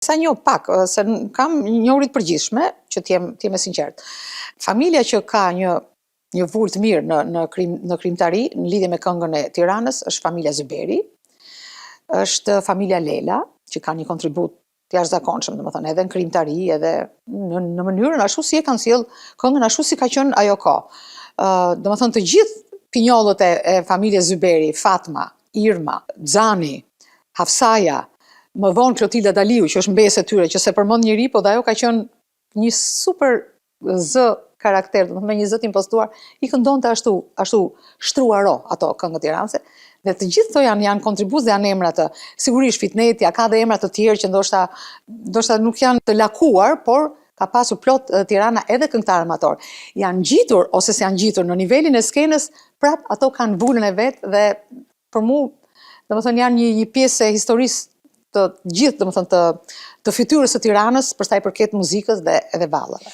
Sa njoh pak, se kam njohuri të përgjithshme, që t'jem e sinqert. Familja që ka një vull të mirë në krimtari, në lidhje me këngën e Tiranës, është familja Zyberi, është familja Lela, që ka një kontribut të jashtëzakonshëm, domethënë edhe në krimtari, edhe në mënyrën ashtu si e kanë sjell këngën, ashtu si ka qenë ajo kohë. Domethënë të gjithë pinjollët e familjes Zyberi, Fatma, Irma, Xani, Hafsaja, më vonë Klotilda Daliu, që është mbesë e tyre, që se përmend njëri, po dhe ajo ka qenë një super zë karakter, me një zë të impostuar, i këndonte ashtu shtruaro ato këngët tiranëse. Dhe të gjithë to janë kontribues dhe janë emra të, sigurisht Fitnetja, ka dhe emra të tjerë që ndoshta nuk janë të lakuar, por ka pasur plot Tirana edhe këngëtarë amator. Janë gjitur, ose se janë gjitur në nivelin e skenës, prap ato kanë vullën e vetë dhe për mu, domethënë janë një pjesë e historisë të gjithë, domethënë të fytyrës së Tiranës për sa i përket muzikës dhe edhe vallave.